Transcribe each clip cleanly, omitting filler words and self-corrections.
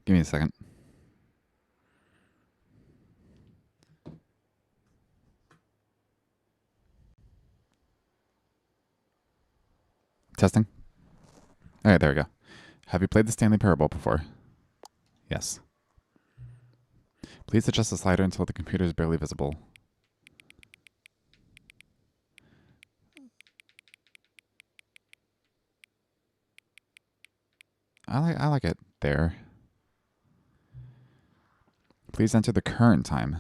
Give me a second. Testing. All right, there we go. Have you played the Stanley Parable before? Yes. Please adjust the slider until the computer is barely visible. I like it there. Please enter the current time.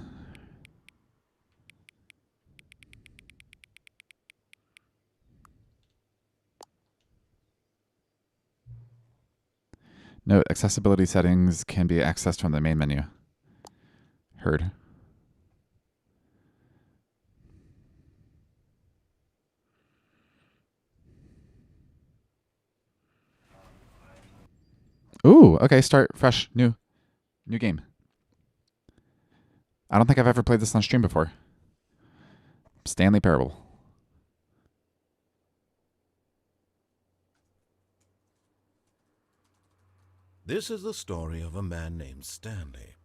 Note, accessibility settings can be accessed from the main menu. Heard. Ooh, okay, start fresh, new game. I don't think I've ever played this on stream before. Stanley Parable. This is the story of a man named Stanley.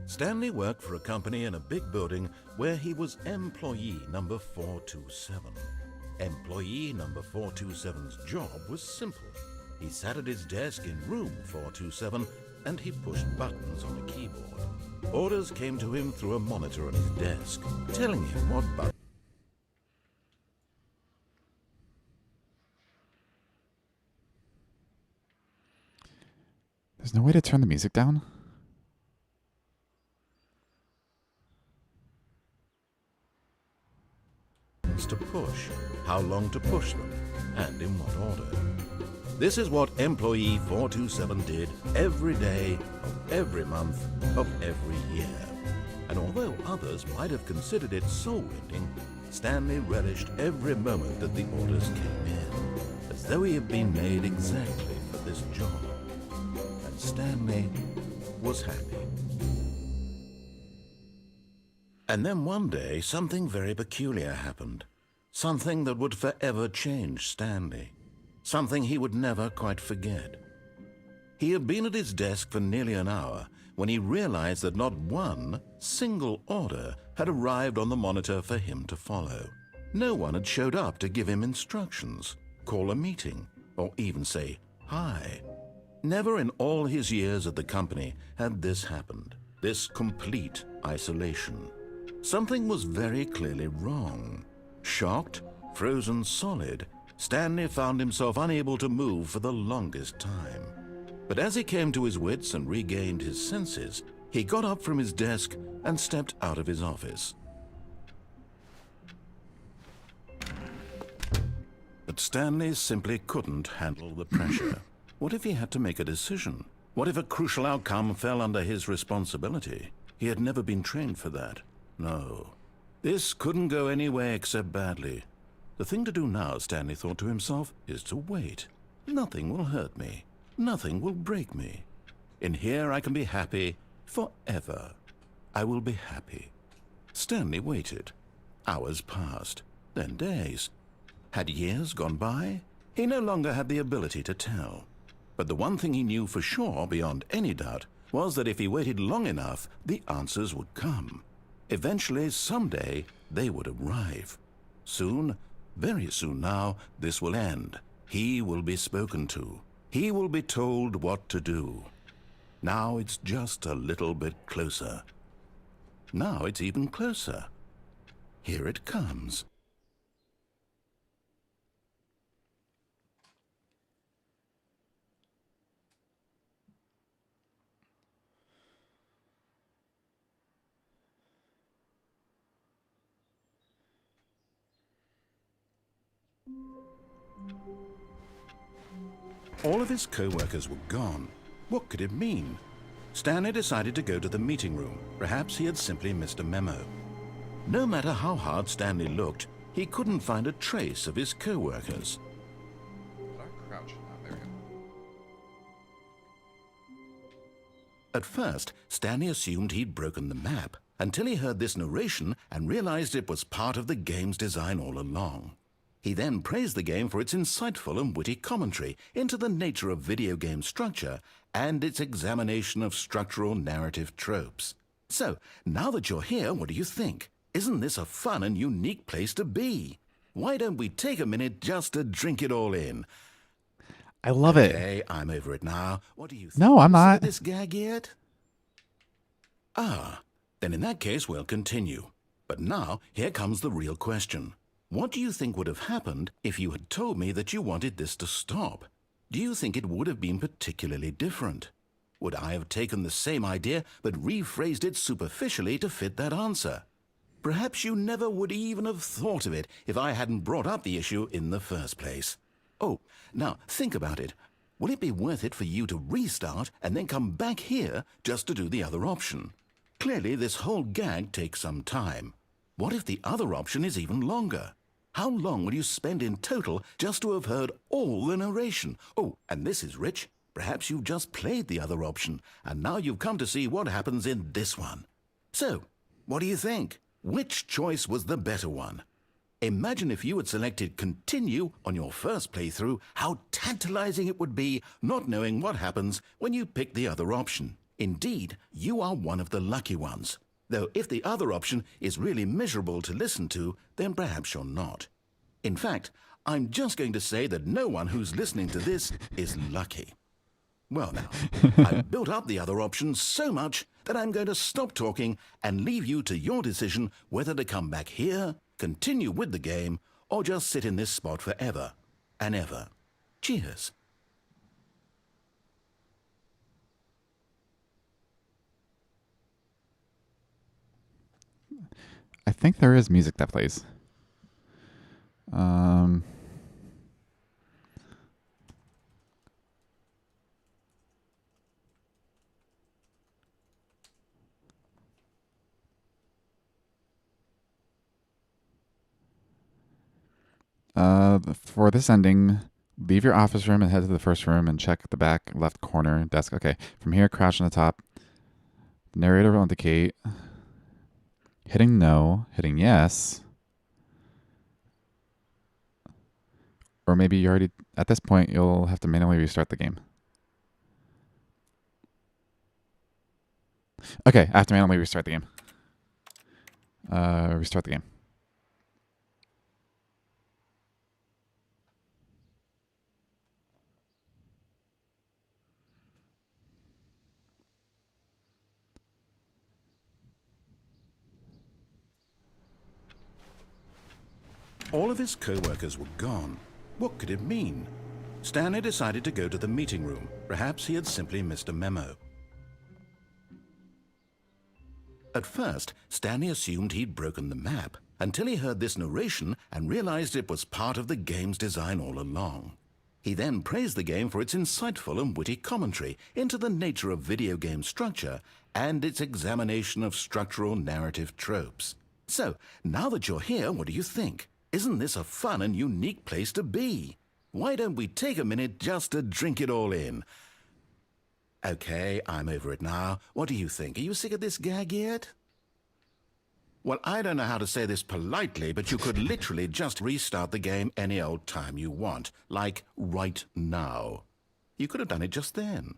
Stanley worked for a company in a big building where he was employee number 427. Employee number 427's job was simple. He sat at his desk in room 427 and he pushed buttons on a keyboard. Orders came to him through a monitor on his desk, telling him what buttons. There's no way to turn the music down? To push, how long to push them, and in what order. This is what employee 427 did every day of every month of every year. And although others might have considered it soul-rending, Stanley relished every moment that the orders came in, as though he had been made exactly for this job. And Stanley was happy. And then one day, something very peculiar happened. Something that would forever change Stanley. Something he would never quite forget. He had been at his desk for nearly an hour when he realized that not one single order had arrived on the monitor for him to follow. No one had showed up to give him instructions, call a meeting, or even say hi. Never in all his years at the company had this happened, this complete isolation. Something was very clearly wrong. Shocked, frozen solid, Stanley found himself unable to move for the longest time. But as he came to his wits and regained his senses, he got up from his desk and stepped out of his office. But Stanley simply couldn't handle the pressure. What if he had to make a decision? What if a crucial outcome fell under his responsibility? He had never been trained for that. No. This couldn't go any way except badly. The thing to do now, Stanley thought to himself, is to wait. Nothing will hurt me. Nothing will break me. In here I can be happy forever. I will be happy. Stanley waited. Hours passed, then days. Had years gone by? He no longer had the ability to tell. But the one thing he knew for sure, beyond any doubt, was that if he waited long enough, the answers would come. Eventually, someday, they would arrive. Soon, very soon now, this will end. He will be spoken to. He will be told what to do. Now it's just a little bit closer. Now it's even closer. Here it comes. All of his co-workers were gone. What could it mean? Stanley decided to go to the meeting room. Perhaps he had simply missed a memo. No matter how hard Stanley looked, he couldn't find a trace of his co-workers. At first, Stanley assumed he'd broken the map, until he heard this narration and realized it was part of the game's design all along. He then praised the game for its insightful and witty commentary into the nature of video game structure and its examination of structural narrative tropes. So, now that you're here, what do you think? Isn't this a fun and unique place to be? Why don't we take a minute just to drink it all in? I love it. Okay, I'm over it now. What do you think? No, I'm not. See this gag yet? Ah, then in that case, we'll continue. But now, here comes the real question. What do you think would have happened if you had told me that you wanted this to stop? Do you think it would have been particularly different? Would I have taken the same idea but rephrased it superficially to fit that answer? Perhaps you never would even have thought of it if I hadn't brought up the issue in the first place. Oh, now think about it. Will it be worth it for you to restart and then come back here just to do the other option? Clearly, this whole gag takes some time. What if the other option is even longer? How long will you spend in total just to have heard all the narration? Oh, and this is rich. Perhaps you've just played the other option, and now you've come to see what happens in this one. So, what do you think? Which choice was the better one? Imagine if you had selected continue on your first playthrough, how tantalizing it would be not knowing what happens when you pick the other option. Indeed, you are one of the lucky ones. Though if the other option is really miserable to listen to, then perhaps you're not. In fact, I'm just going to say that no one who's listening to this is lucky. Well now, I've built up the other option so much that I'm going to stop talking and leave you to your decision whether to come back here, continue with the game, or just sit in this spot forever and ever. Cheers. I think there is music that plays. For this ending, leave your office room and head to the first room and check the back left corner desk. Okay, from here, crouch on the top. The narrator will indicate. Hitting no, hitting yes. Or maybe you already, at this point, you'll have to manually restart the game. Okay, I have to manually restart the game. Restart the game. All of his co-workers were gone. What could it mean? Stanley decided to go to the meeting room. Perhaps he had simply missed a memo. At first, Stanley assumed he'd broken the map, until he heard this narration and realized it was part of the game's design all along. He then praised the game for its insightful and witty commentary into the nature of video game structure and its examination of structural narrative tropes. So, now that you're here, what do you think? Isn't this a fun and unique place to be? Why don't we take a minute just to drink it all in? Okay, I'm over it now. What do you think? Are you sick of this gag yet? Well, I don't know how to say this politely, but you could literally just restart the game any old time you want, like right now. You could have done it just then.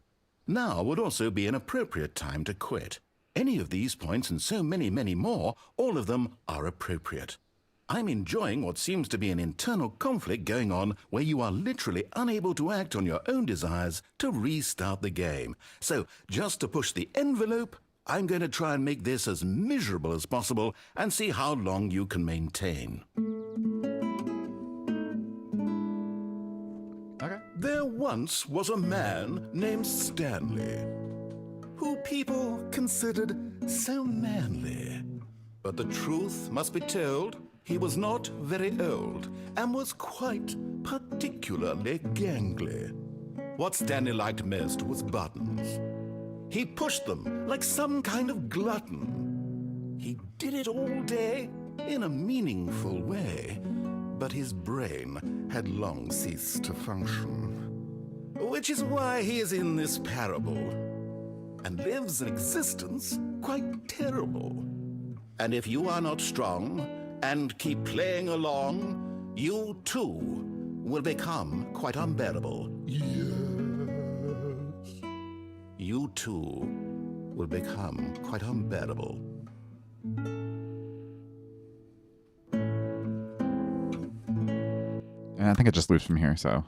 Now would also be an appropriate time to quit. Any of these points and so many, many more, all of them are appropriate. I'm enjoying what seems to be an internal conflict going on where you are literally unable to act on your own desires to restart the game. So, just to push the envelope, I'm going to try and make this as miserable as possible and see how long you can maintain. Okay. There once was a man named Stanley, who people considered so manly. But the truth must be told. He was not very old and was quite particularly gangly. What Stanley liked most was buttons. He pushed them like some kind of glutton. He did it all day in a meaningful way, but his brain had long ceased to function. Which is why he is in this parable and lives an existence quite terrible. And if you are not strong and keep playing along, You too will become quite unbearable. Yes. You too will become quite unbearable. And I think it just loops from here, so.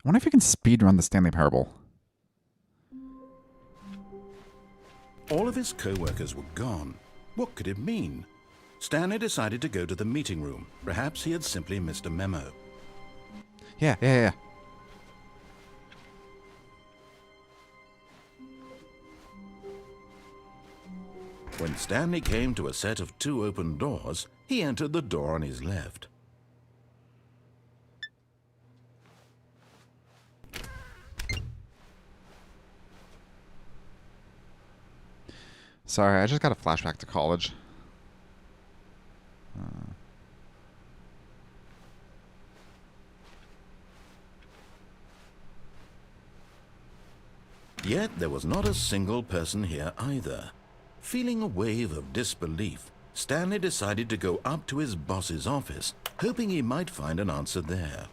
I wonder if you can speedrun the Stanley Parable. All of his co-workers were gone. What could it mean? Stanley decided to go to the meeting room. Perhaps he had simply missed a memo. Yeah. When Stanley came to a set of 2 open doors, he entered the door on his left. Sorry, I just got a flashback to college. Yet there was not a single person here either. Feeling a wave of disbelief, Stanley decided to go up to his boss's office, hoping he might find an answer there.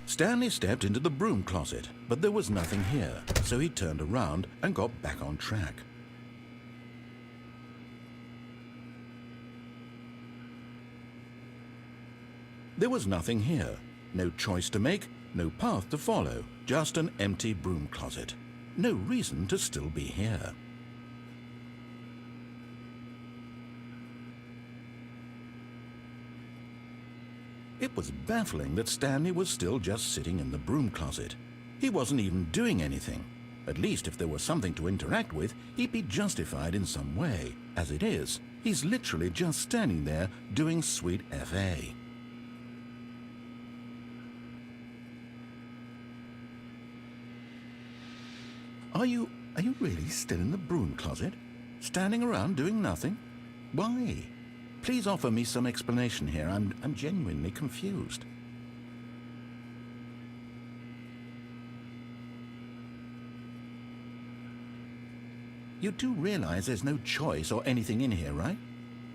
Stanley stepped into the broom closet, but there was nothing here, so he turned around and got back on track. There was nothing here. No choice to make, no path to follow, just an empty broom closet. No reason to still be here. It was baffling that Stanley was still just sitting in the broom closet. He wasn't even doing anything. At least if there was something to interact with, he'd be justified in some way. As it is, he's literally just standing there doing sweet FA. Are you really still in the broom closet? Standing around doing nothing? Why? Please offer me some explanation here. I'm genuinely confused. You do realize there's no choice or anything in here, right?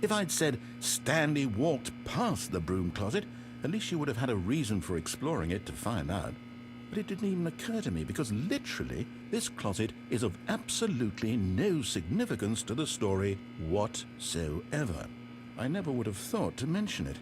If I'd said Stanley walked past the broom closet, at least you would have had a reason for exploring it to find out. But it didn't even occur to me because literally this closet is of absolutely no significance to the story whatsoever. I never would have thought to mention it.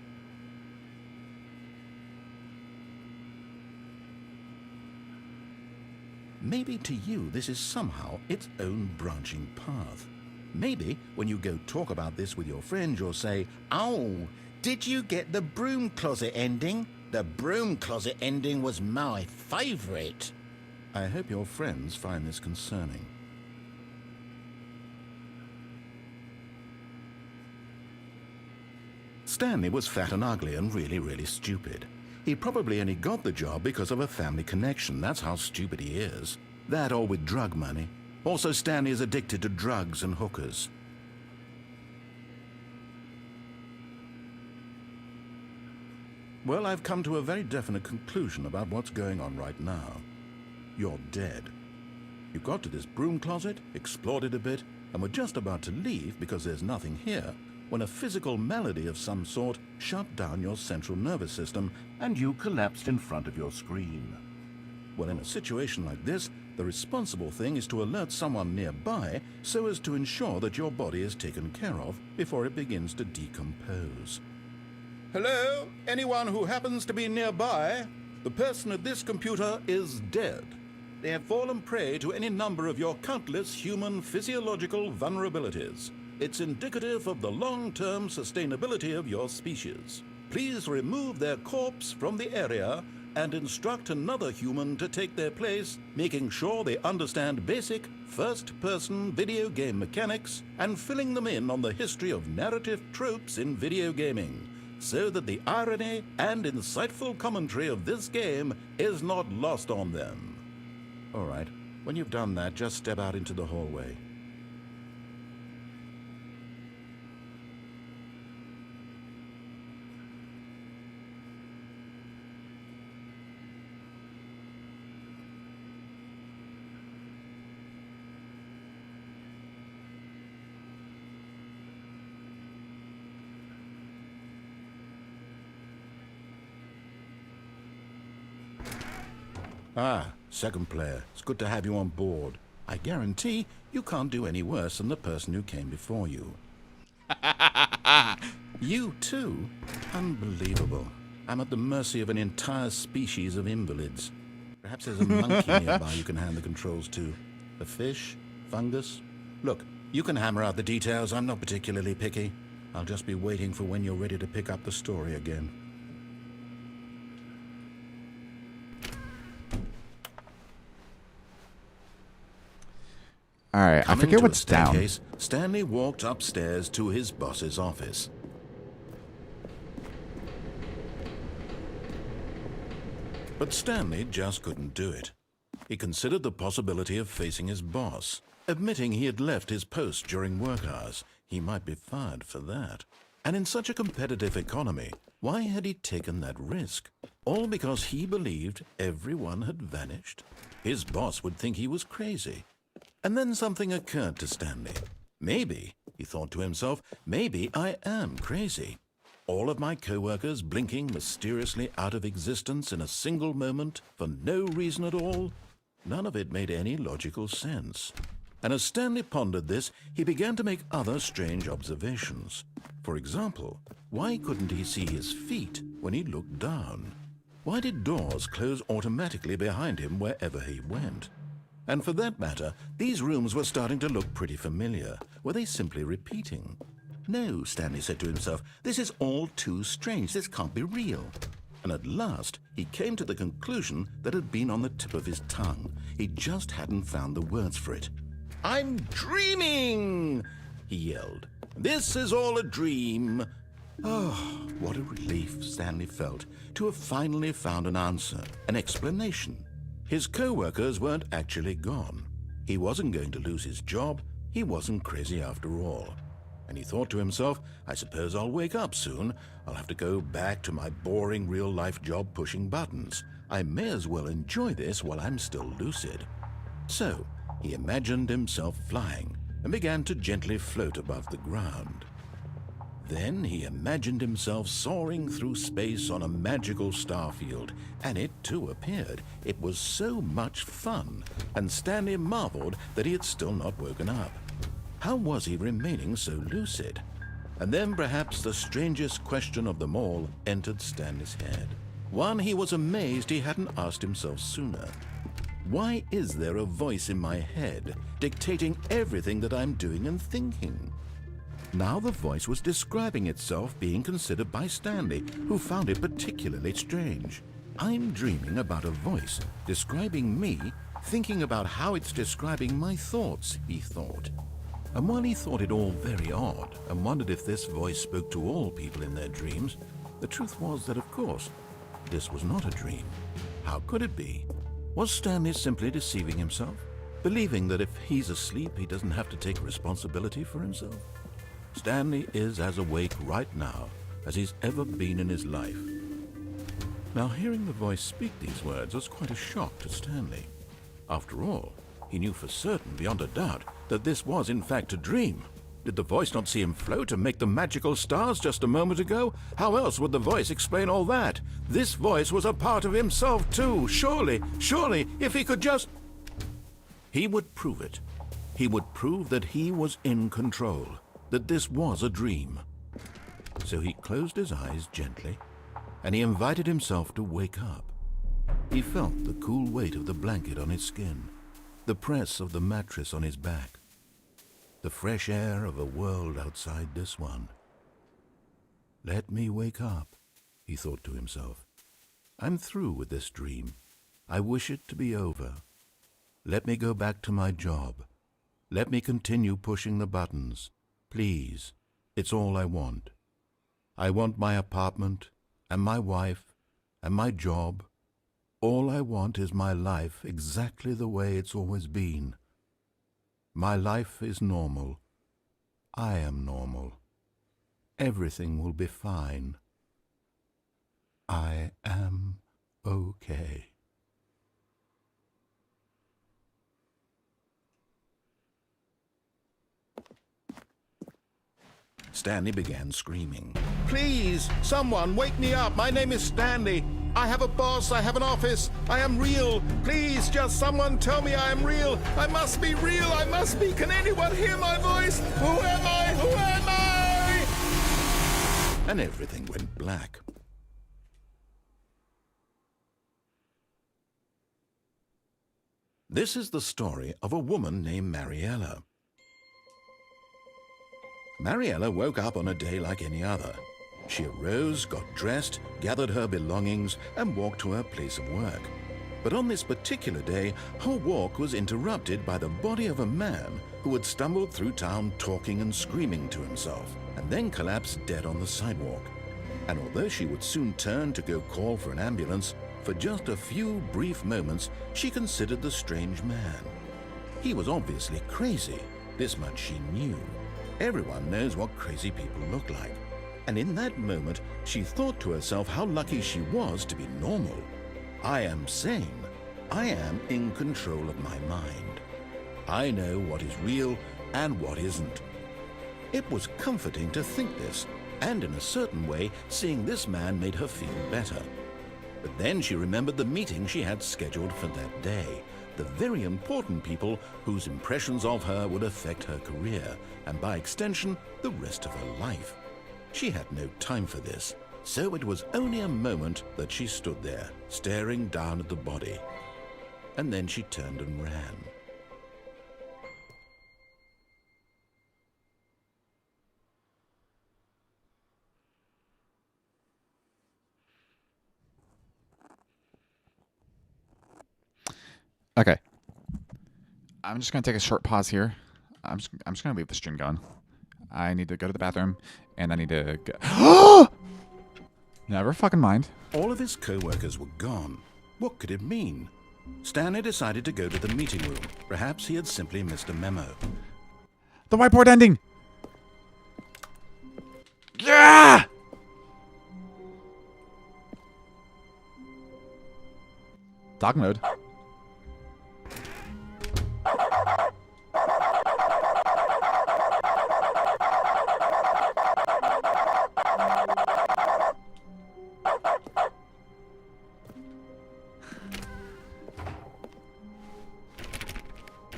Maybe to you this is somehow its own branching path. Maybe when you go talk about this with your friends you'll say, "Oh, did you get the broom closet ending? The broom closet ending was my favorite." I hope your friends find this concerning. Stanley was fat and ugly and really stupid. He probably only got the job because of a family connection. That's how stupid he is. That or with drug money. Also, Stanley is addicted to drugs and hookers. Well, I've come to a very definite conclusion about what's going on right now. You're dead. You got to this broom closet, explored it a bit, and were just about to leave because there's nothing here, when a physical malady of some sort shut down your central nervous system and you collapsed in front of your screen. Well, in a situation like this, the responsible thing is to alert someone nearby so as to ensure that your body is taken care of before it begins to decompose. Hello? Anyone who happens to be nearby? The person at this computer is dead. They have fallen prey to any number of your countless human physiological vulnerabilities. It's indicative of the long-term sustainability of your species. Please remove their corpse from the area and instruct another human to take their place, making sure they understand basic first-person video game mechanics and filling them in on the history of narrative tropes in video gaming, so that the irony and insightful commentary of this game is not lost on them. All right, when you've done that, just step out into the hallway. Ah, second player. It's good to have you on board. I guarantee you can't do any worse than the person who came before you. You too? Unbelievable. I'm at the mercy of an entire species of invalids. Perhaps there's a monkey nearby you can hand the controls to. A fish? Fungus? Look, you can hammer out the details. I'm not particularly picky. I'll just be waiting for when you're ready to pick up the story again. All right, I forget what's down. Stanley walked upstairs to his boss's office. But Stanley just couldn't do it. He considered the possibility of facing his boss, admitting he had left his post during work hours. He might be fired for that. And in such a competitive economy, why had he taken that risk? All because he believed everyone had vanished? His boss would think he was crazy. And then something occurred to Stanley. Maybe, he thought to himself, maybe I am crazy. All of my co-workers blinking mysteriously out of existence in a single moment for no reason at all? None of it made any logical sense. And as Stanley pondered this, he began to make other strange observations. For example, why couldn't he see his feet when he looked down? Why did doors close automatically behind him wherever he went? And for that matter, these rooms were starting to look pretty familiar. Were they simply repeating? No, Stanley said to himself, this is all too strange. This can't be real. And at last, he came to the conclusion that had been on the tip of his tongue. He just hadn't found the words for it. I'm dreaming, he yelled. This is all a dream. Oh, what a relief Stanley felt to have finally found an answer, an explanation. His co-workers weren't actually gone. He wasn't going to lose his job. He wasn't crazy after all. And he thought to himself, I suppose I'll wake up soon. I'll have to go back to my boring real-life job pushing buttons. I may as well enjoy this while I'm still lucid. So, he imagined himself flying and began to gently float above the ground. Then he imagined himself soaring through space on a magical starfield, and it too appeared. It was so much fun, and Stanley marveled that he had still not woken up. How was he remaining so lucid? And then perhaps the strangest question of them all entered Stanley's head. One he was amazed he hadn't asked himself sooner. Why is there a voice in my head dictating everything that I'm doing and thinking? Now the voice was describing itself being considered by Stanley, who found it particularly strange. I'm dreaming about a voice describing me, thinking about how it's describing my thoughts, he thought. And while he thought it all very odd and wondered if this voice spoke to all people in their dreams, the truth was that, of course, this was not a dream. How could it be? Was Stanley simply deceiving himself, believing that if he's asleep, he doesn't have to take responsibility for himself? Stanley is as awake right now as he's ever been in his life. Now, hearing the voice speak these words was quite a shock to Stanley. After all, He knew for certain, beyond a doubt, that this was in fact a dream. Did the voice not see him float and make the magical stars just a moment ago? How else would the voice explain all that? This voice was a part of himself too. Surely, if he could just... He would prove it. He would prove that he was in control, that this was a dream. So he closed his eyes gently, and he invited himself to wake up. He felt the cool weight of the blanket on his skin, the press of the mattress on his back, the fresh air of a world outside this one. Let me wake up, he thought to himself. I'm through with this dream. I wish it to be over. Let me go back to my job. Let me continue pushing the buttons. Please, it's all I want. I want my apartment, and my wife, and my job. All I want is my life exactly the way it's always been. My life is normal. I am normal. Everything will be fine. I am okay. Stanley began screaming. Please, someone, wake me up. My name is Stanley. I have a boss. I have an office. I am real. Please, just someone tell me I am real. I must be real. I must be. Can anyone hear my voice? Who am I? Who am I? And everything went black. This is the story of a woman named Mariella. Mariella woke up on a day like any other. She arose, got dressed, gathered her belongings, and walked to her place of work. But on this particular day, her walk was interrupted by the body of a man who had stumbled through town talking and screaming to himself, and then collapsed dead on the sidewalk. And although she would soon turn to go call for an ambulance, for just a few brief moments she considered the strange man. He was obviously crazy. This much she knew. Everyone knows what crazy people look like. And in that moment, she thought to herself how lucky she was to be normal. I am sane. I am in control of my mind. I know what is real and what isn't. It was comforting to think this, and in a certain way, seeing this man made her feel better. But then she remembered the meeting she had scheduled for that day. The very important people whose impressions of her would affect her career, and by extension, the rest of her life. She had no time for this, so it was only a moment that she stood there, staring down at the body. And then she turned and ran. Okay. I'm just going to take a short pause here. I'm just going to leave the stream going. I need to go to the bathroom, and I need to go... Never fucking mind. All of his co-workers were gone. What could it mean? Stanley decided to go to the meeting room. Perhaps he had simply missed a memo. The whiteboard ending! Yeah! Dog mode.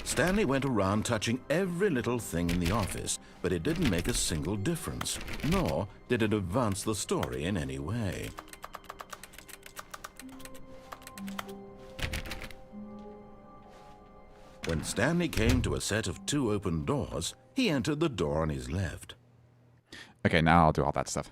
Stanley went around touching every little thing in the office, but it didn't make a single difference, nor did it advance the story in any way. When Stanley came to a set of 2 open doors, he entered the door on his left. Okay, now I'll do all that stuff.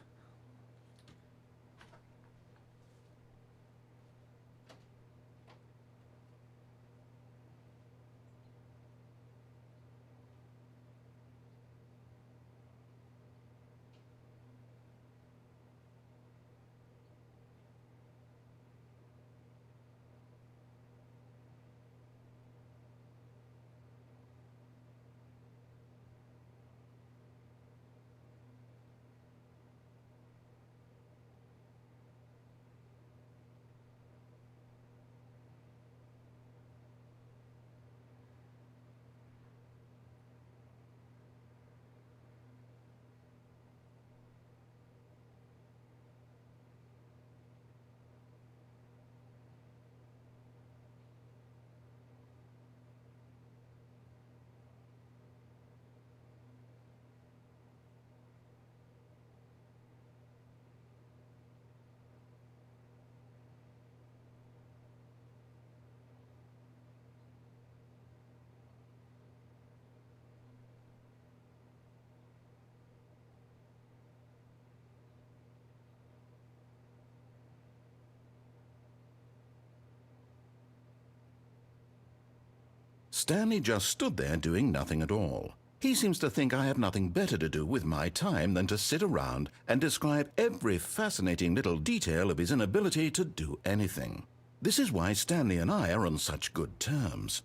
Stanley just stood there doing nothing at all. He seems to think I have nothing better to do with my time than to sit around and describe every fascinating little detail of his inability to do anything. This is why Stanley and I are on such good terms.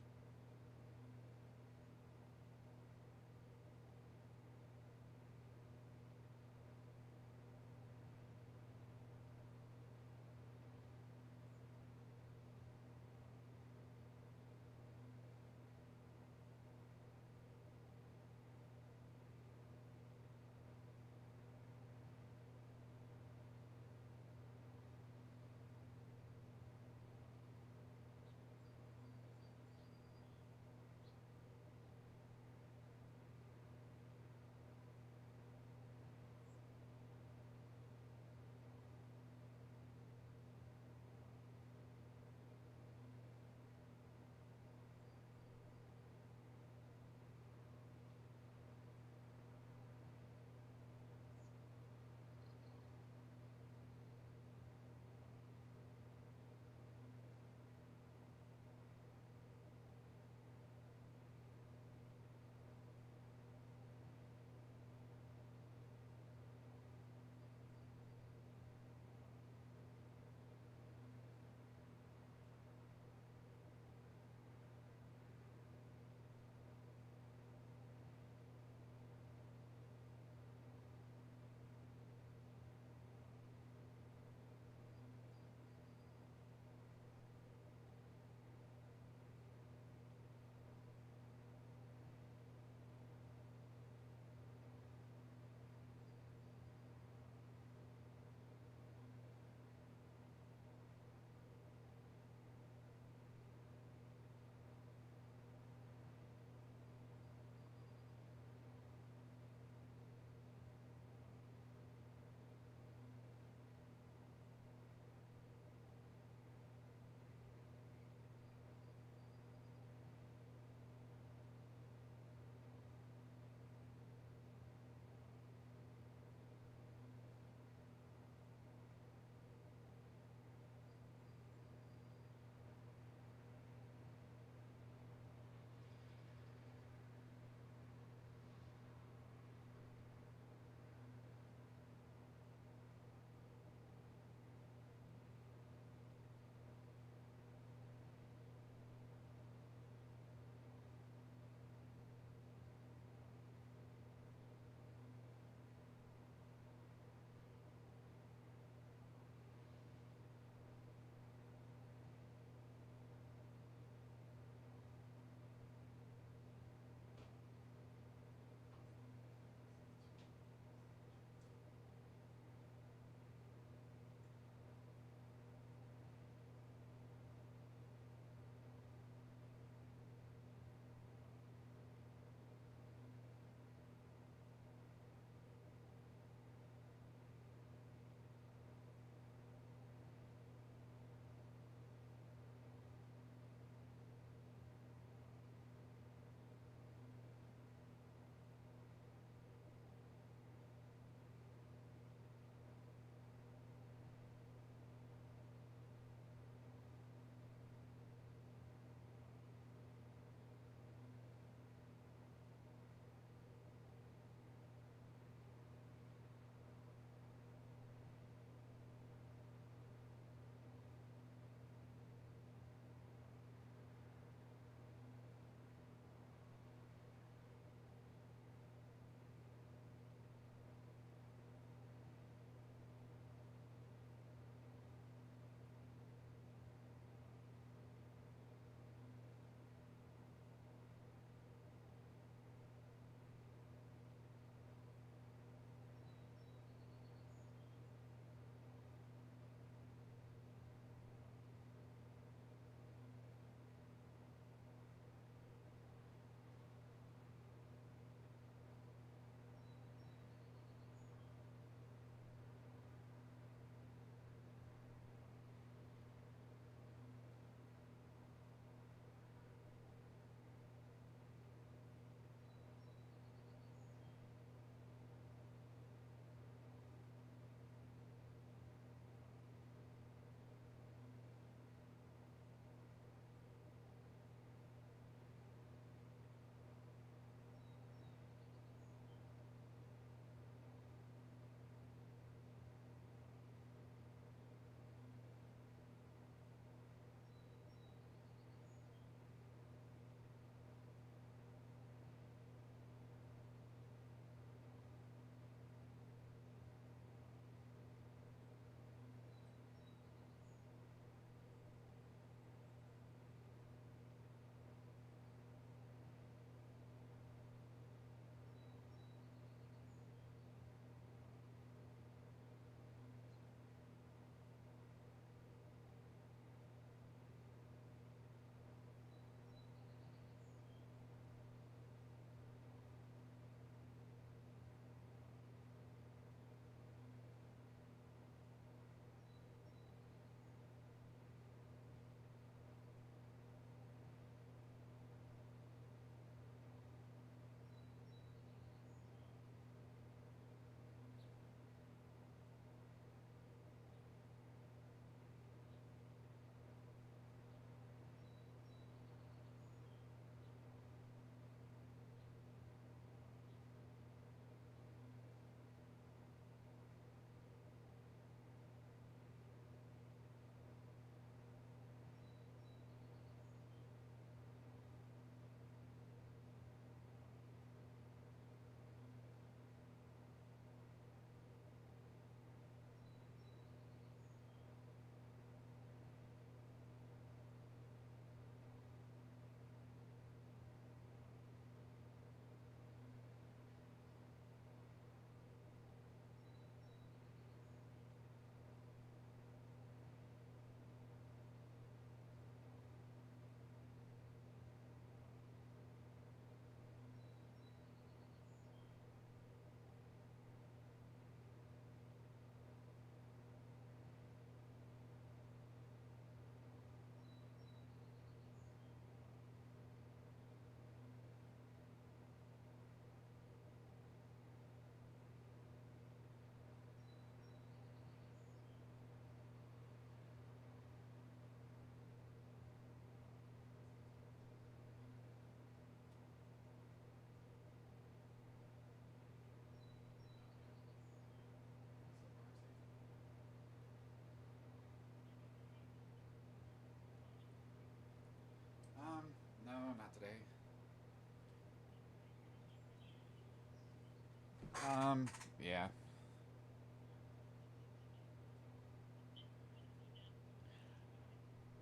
Yeah.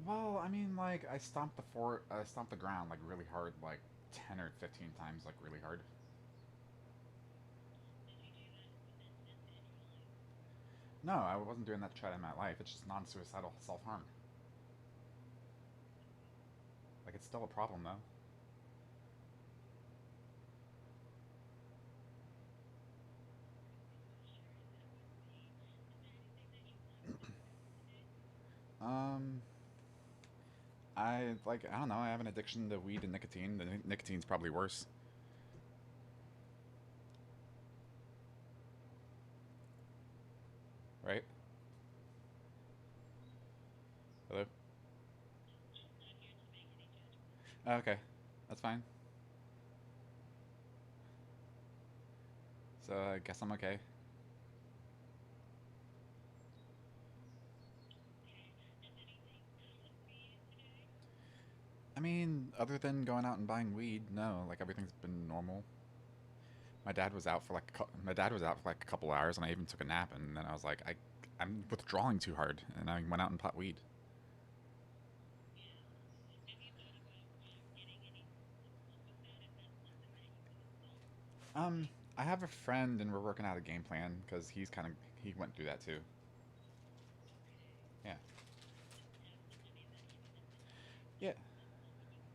Well, I mean, like, I stomped the ground, like, really hard, like, 10 or 15 times, like, really hard. No, I wasn't doing that to try to end my life. It's just non-suicidal self-harm. Like, it's still a problem, though. Um, I don't know, I have an addiction to weed and nicotine. The nicotine's probably worse. Right? Hello? Oh, okay. That's fine. So I guess I'm okay. I mean, other than going out and buying weed, no. Like everything's been normal. My dad was out for like a couple hours, and I even took a nap. And then I was like, I'm withdrawing too hard, and I went out and bought weed. Um, I have a friend, and we're working out a game plan because he went through that too. Yeah, yeah,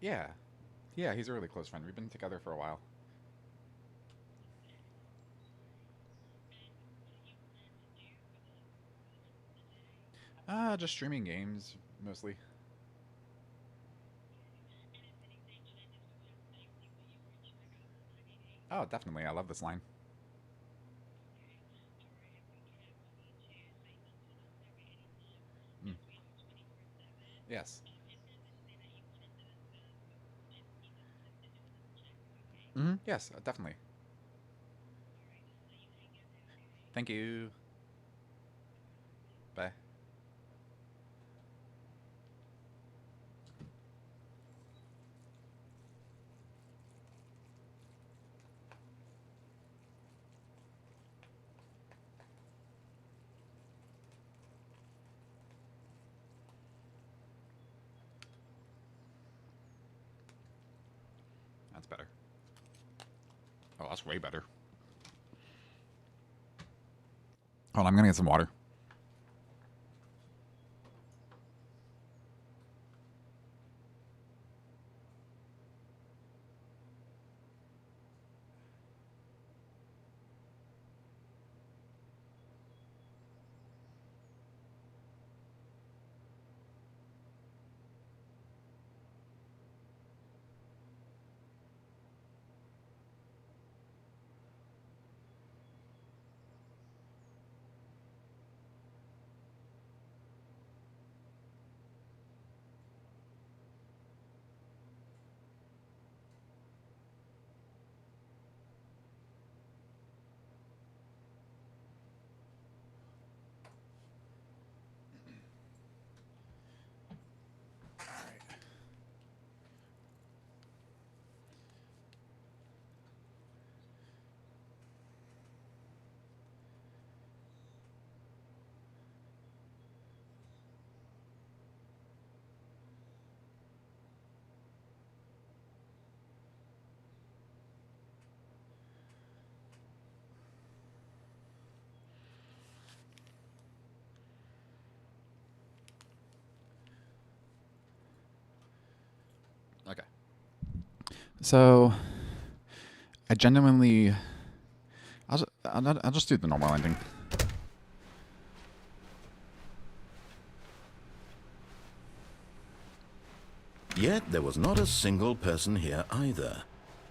yeah, yeah. He's a really close friend. We've been together for a while. Just streaming games mostly. Oh, definitely. I love this line. Mm. Yes. Yes, definitely. Thank you. Bye. That's better. Oh, that's way better. Hold on, I'm gonna get some water. Okay. So, I genuinely, I'll just do the normal ending. Yet there was not a single person here either.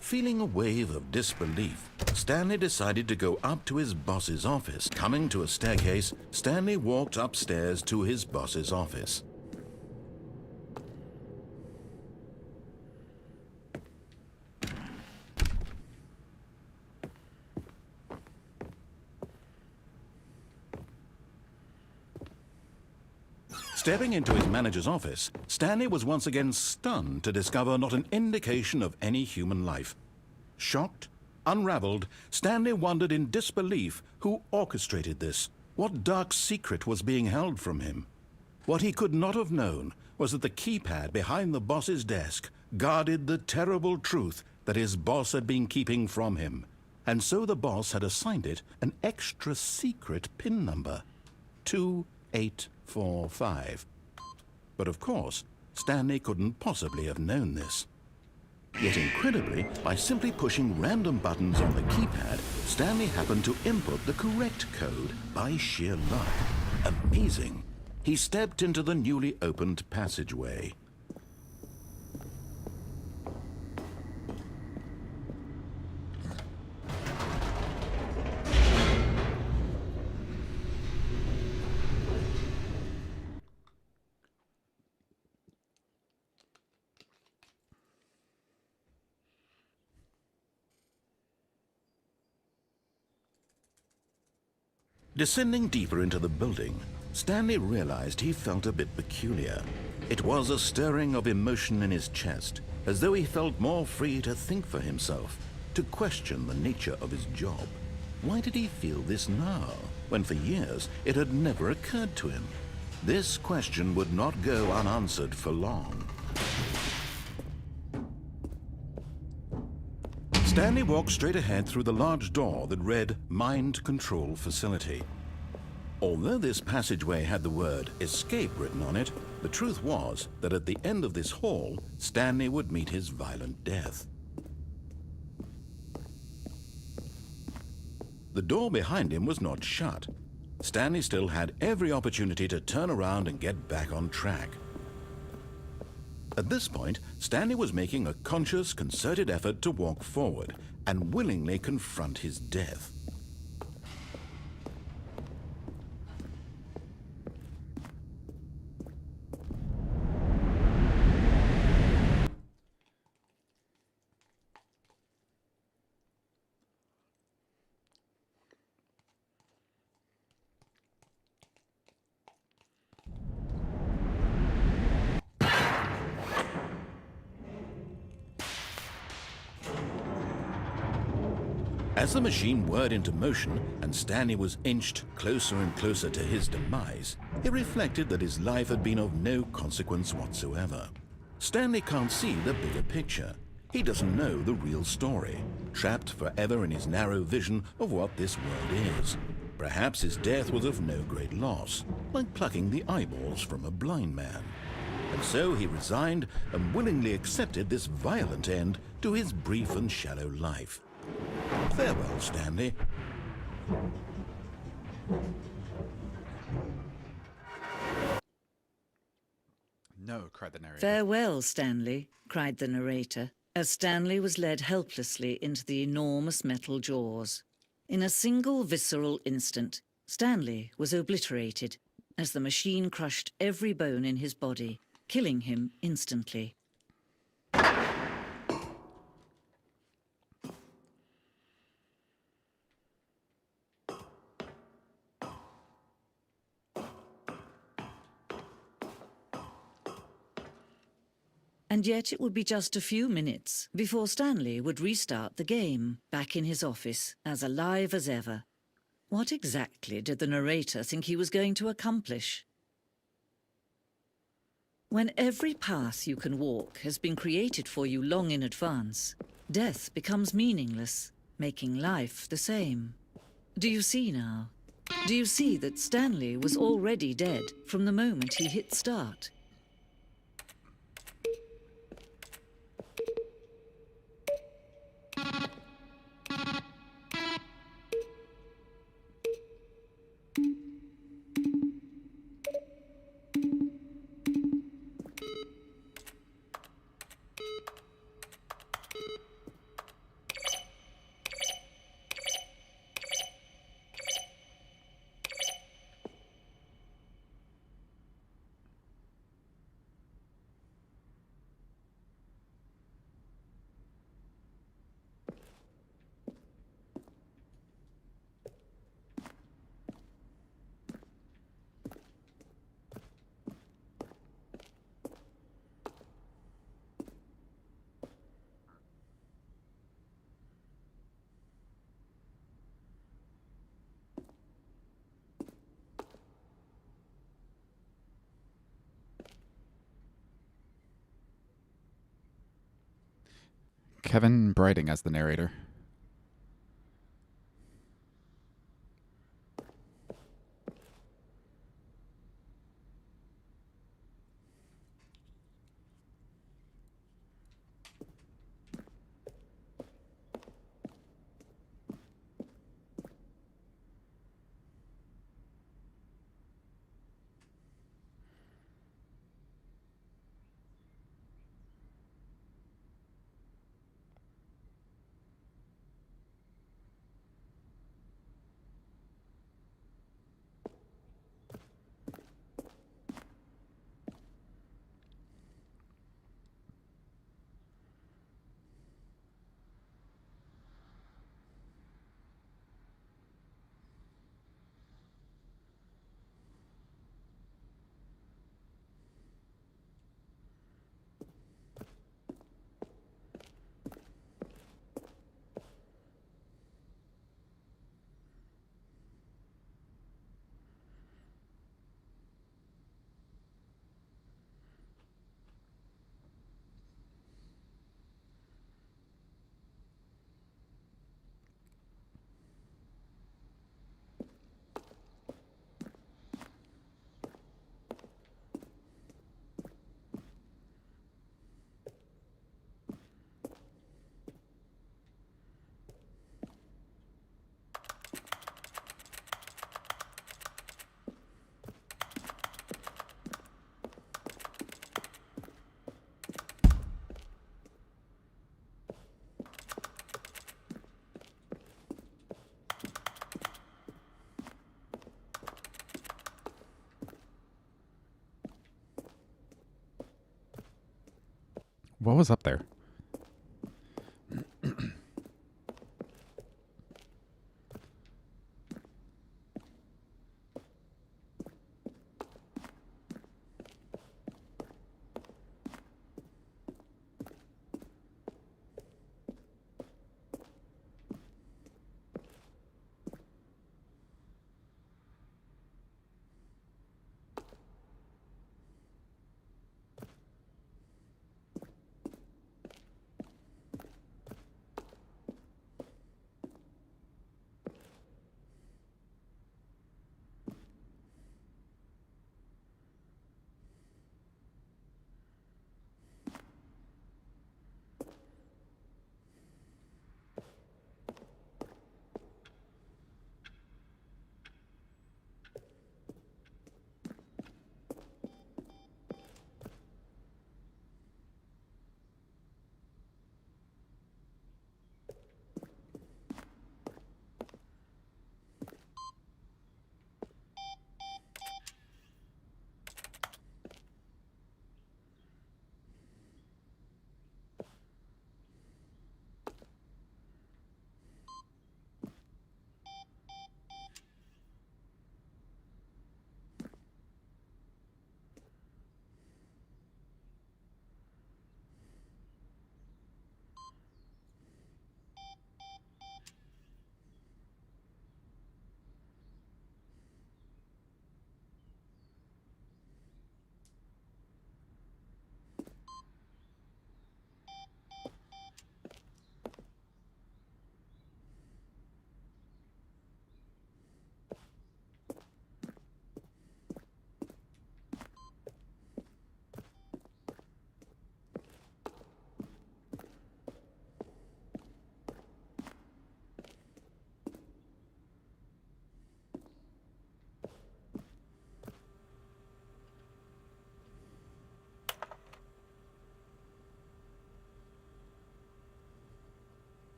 Feeling a wave of disbelief, Stanley decided to go up to his boss's office. Coming to a staircase, Stanley walked upstairs to his boss's office. Stepping into his manager's office, Stanley was once again stunned to discover not an indication of any human life. Shocked, Unraveled, Stanley wondered in disbelief who orchestrated this. What dark secret was being held from him? What he could not have known was that the keypad behind the boss's desk guarded the terrible truth that his boss had been keeping from him. And so the boss had assigned it an extra secret PIN number, 2845. But of course, Stanley couldn't possibly have known this. Yet incredibly, by simply pushing random buttons on the keypad, Stanley happened to input the correct code by sheer luck. Amazing. He stepped into the newly opened passageway. Descending deeper into the building, Stanley realized he felt a bit peculiar. It was a stirring of emotion in his chest, as though he felt more free to think for himself, to question the nature of his job. Why did he feel this now, when for years it had never occurred to him? This question would not go unanswered for long. Stanley walked straight ahead through the large door that read Mind Control Facility. Although this passageway had the word escape written on it, the truth was that at the end of this hall, Stanley would meet his violent death. The door behind him was not shut. Stanley still had every opportunity to turn around and get back on track. At this point, Stanley was making a conscious, concerted effort to walk forward and willingly confront his death. As the machine whirred into motion and Stanley was inched closer and closer to his demise, he reflected that his life had been of no consequence whatsoever. Stanley can't see the bigger picture. He doesn't know the real story, trapped forever in his narrow vision of what this world is. Perhaps his death was of no great loss, like plucking the eyeballs from a blind man. And so he resigned and willingly accepted this violent end to his brief and shallow life. Farewell, Stanley. No, cried the narrator. Farewell, Stanley, cried the narrator, as Stanley was led helplessly into the enormous metal jaws. In a single visceral instant, Stanley was obliterated as the machine crushed every bone in his body, killing him instantly. And yet it would be just a few minutes before Stanley would restart the game, back in his office, as alive as ever. What exactly did the narrator think he was going to accomplish? When every path you can walk has been created for you long in advance, death becomes meaningless, making life the same. Do you see now? Do you see that Stanley was already dead from the moment he hit start? Kevin Brighting as the narrator. What was up there?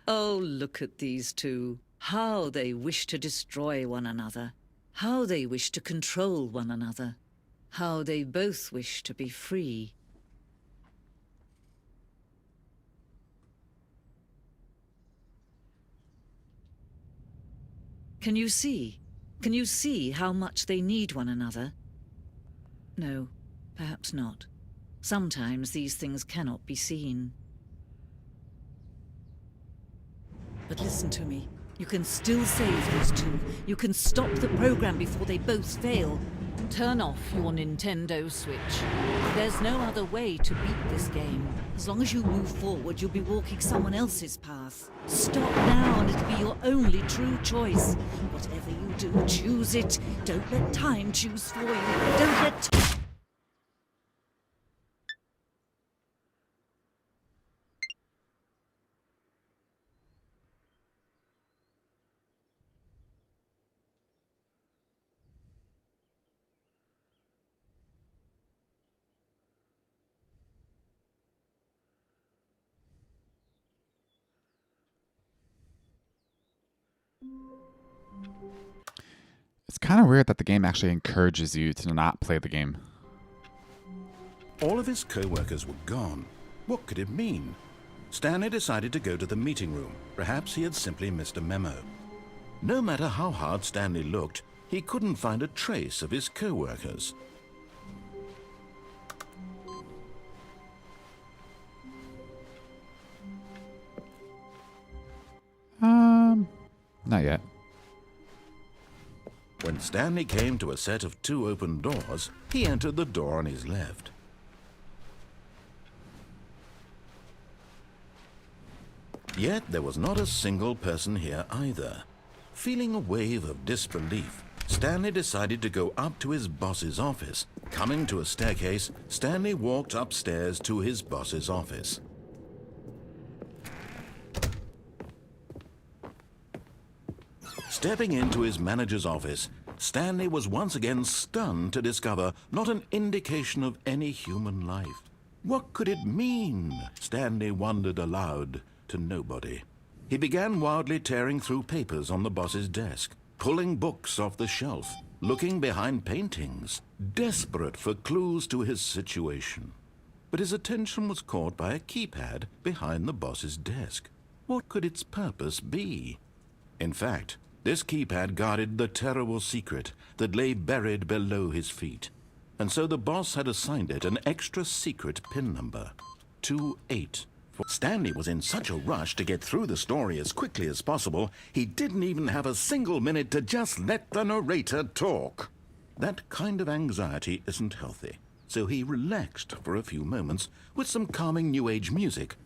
Oh, look at these two. How they wish to destroy one another. How they wish to control one another. How they both wish to be free. Can you see? Can you see how much they need one another? No, perhaps not. Sometimes these things cannot be seen. But listen to me. You can still save these two. You can stop the program before they both fail. Turn off your Nintendo Switch. There's no other way to beat this game. As long as you move forward, you'll be walking someone else's path. Stop now and it'll be your only true choice. Whatever you do, choose it. Don't let time choose for you. Don't let... It's kind of weird that the game actually encourages you to not play the game. All of his co-workers were gone. What could it mean? Stanley decided to go to the meeting room. Perhaps he had simply missed a memo. No matter how hard Stanley looked, he couldn't find a trace of his co-workers. Not yet. When Stanley came to a set of 2 open doors, he entered the door on his left. Yet there was not a single person here either. Feeling a wave of disbelief, Stanley decided to go up to his boss's office. Coming to a staircase, Stanley walked upstairs to his boss's office. Stepping into his manager's office, Stanley was once again stunned to discover not an indication of any human life. What could it mean? Stanley wondered aloud to nobody. He began wildly tearing through papers on the boss's desk, pulling books off the shelf, looking behind paintings, desperate for clues to his situation. But his attention was caught by a keypad behind the boss's desk. What could its purpose be? In fact, this keypad guarded the terrible secret that lay buried below his feet. And so the boss had assigned it an extra secret PIN number, 28. Stanley was in such a rush to get through the story as quickly as possible, he didn't even have a single minute to just let the narrator talk. That kind of anxiety isn't healthy, so he relaxed for a few moments with some calming New Age music.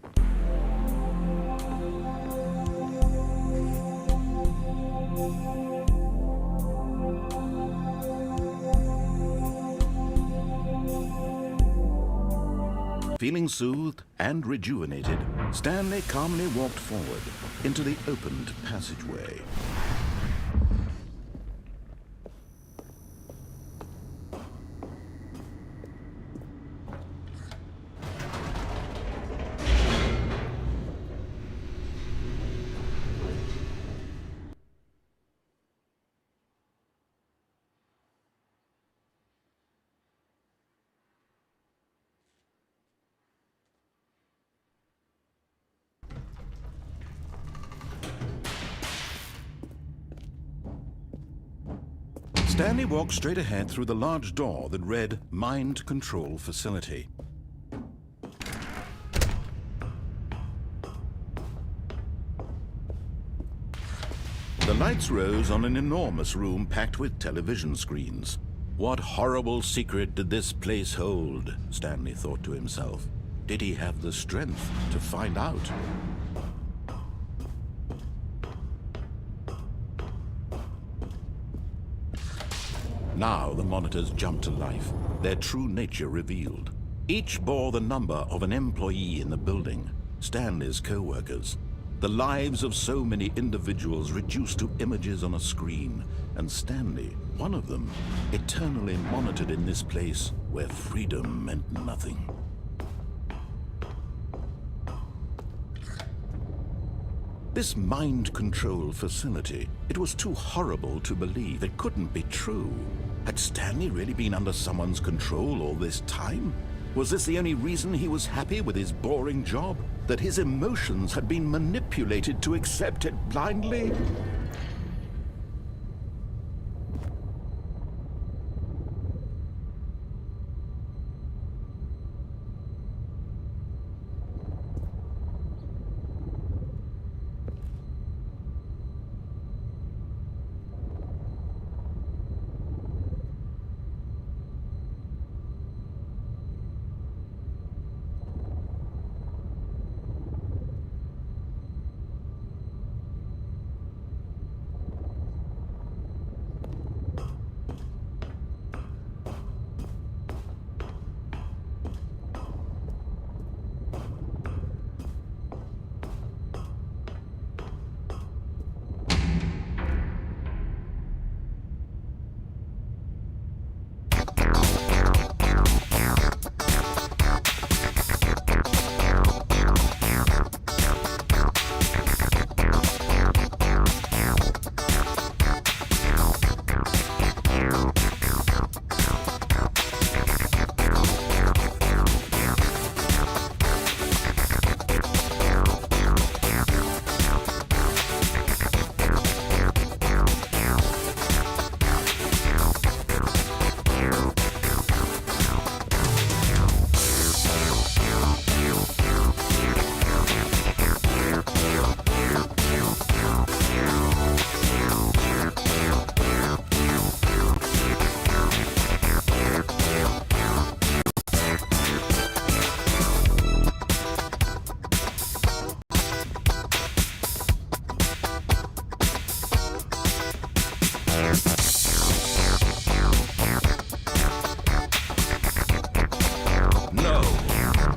Feeling soothed and rejuvenated, Stanley calmly walked forward into the opened passageway. Stanley walked straight ahead through the large door that read Mind Control Facility. The lights rose on an enormous room packed with television screens. What horrible secret did this place hold? Stanley thought to himself. Did he have the strength to find out? Now the monitors jumped to life, their true nature revealed. Each bore the number of an employee in the building, Stanley's co-workers. The lives of so many individuals reduced to images on a screen, and Stanley, one of them, eternally monitored in this place where freedom meant nothing. This mind control facility, it was too horrible to believe. It couldn't be true. Had Stanley really been under someone's control all this time? Was this the only reason he was happy with his boring job? That his emotions had been manipulated to accept it blindly?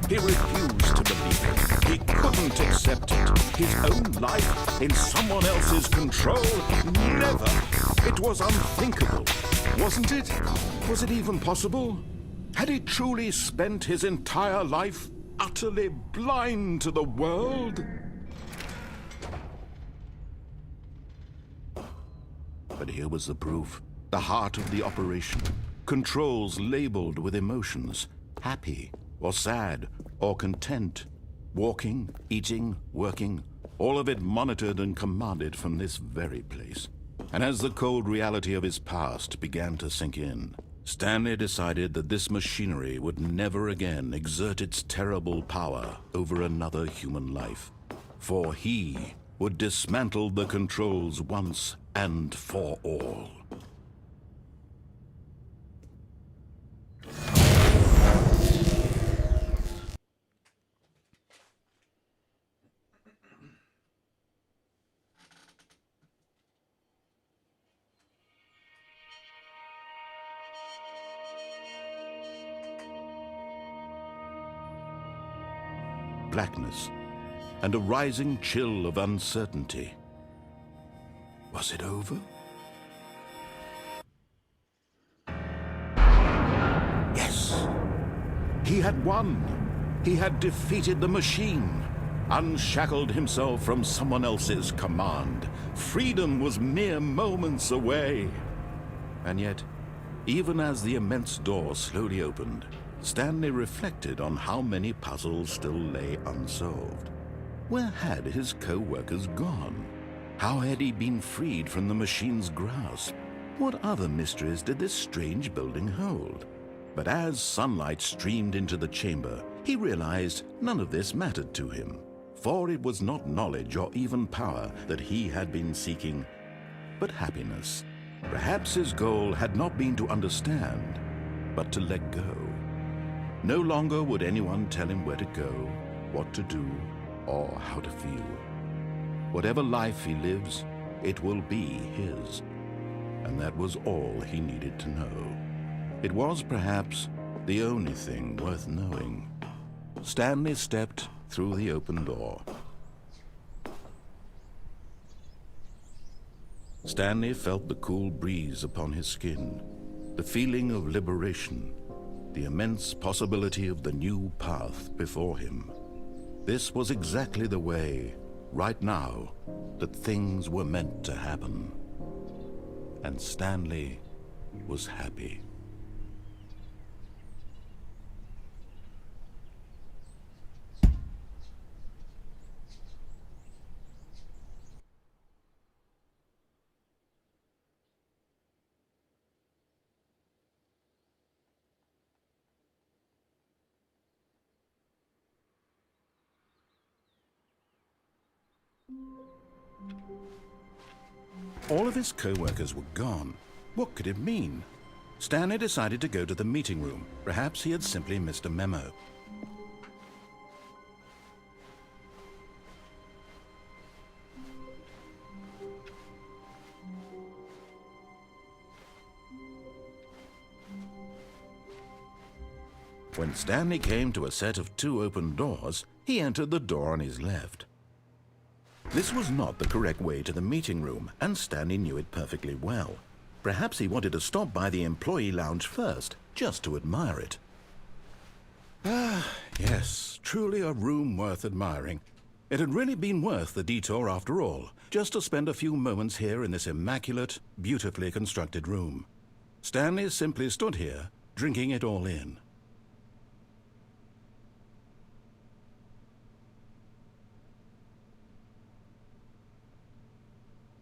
He refused to believe it. He couldn't accept it. His own life in someone else's control? Never. It was unthinkable. Wasn't it? Was it even possible? Had he truly spent his entire life utterly blind to the world? But here was the proof. The heart of the operation. Controls labeled with emotions. Happy, or sad, or content. Walking, eating, working. All of it monitored and commanded from this very place. And as the cold reality of his past began to sink in, Stanley decided that this machinery would never again exert its terrible power over another human life. For he would dismantle the controls once and for all. Blackness, and a rising chill of uncertainty. Was it over? Yes. He had won. He had defeated the machine, unshackled himself from someone else's command. Freedom was mere moments away. And yet, even as the immense door slowly opened, Stanley reflected on how many puzzles still lay unsolved. Where had his co-workers gone? How had he been freed from the machine's grasp? What other mysteries did this strange building hold? But as sunlight streamed into the chamber, he realized none of this mattered to him, for it was not knowledge or even power that he had been seeking, but happiness. Perhaps his goal had not been to understand, but to let go. No longer would anyone tell him where to go, what to do, or how to feel. Whatever life he lives, it will be his. And that was all he needed to know. It was perhaps the only thing worth knowing. Stanley stepped through the open door. Stanley felt the cool breeze upon his skin, the feeling of liberation, the immense possibility of the new path before him. This was exactly the way right now, that things were meant to happen. And Stanley was happy. All of his co-workers were gone. What could it mean? Stanley decided to go to the meeting room. Perhaps he had simply missed a memo. When Stanley came to a set of 2 open doors, he entered the door on his left. This was not the correct way to the meeting room, and Stanley knew it perfectly well. Perhaps he wanted to stop by the employee lounge first, just to admire it. Ah, yes, truly a room worth admiring. It had really been worth the detour after all, just to spend a few moments here in this immaculate, beautifully constructed room. Stanley simply stood here, drinking it all in.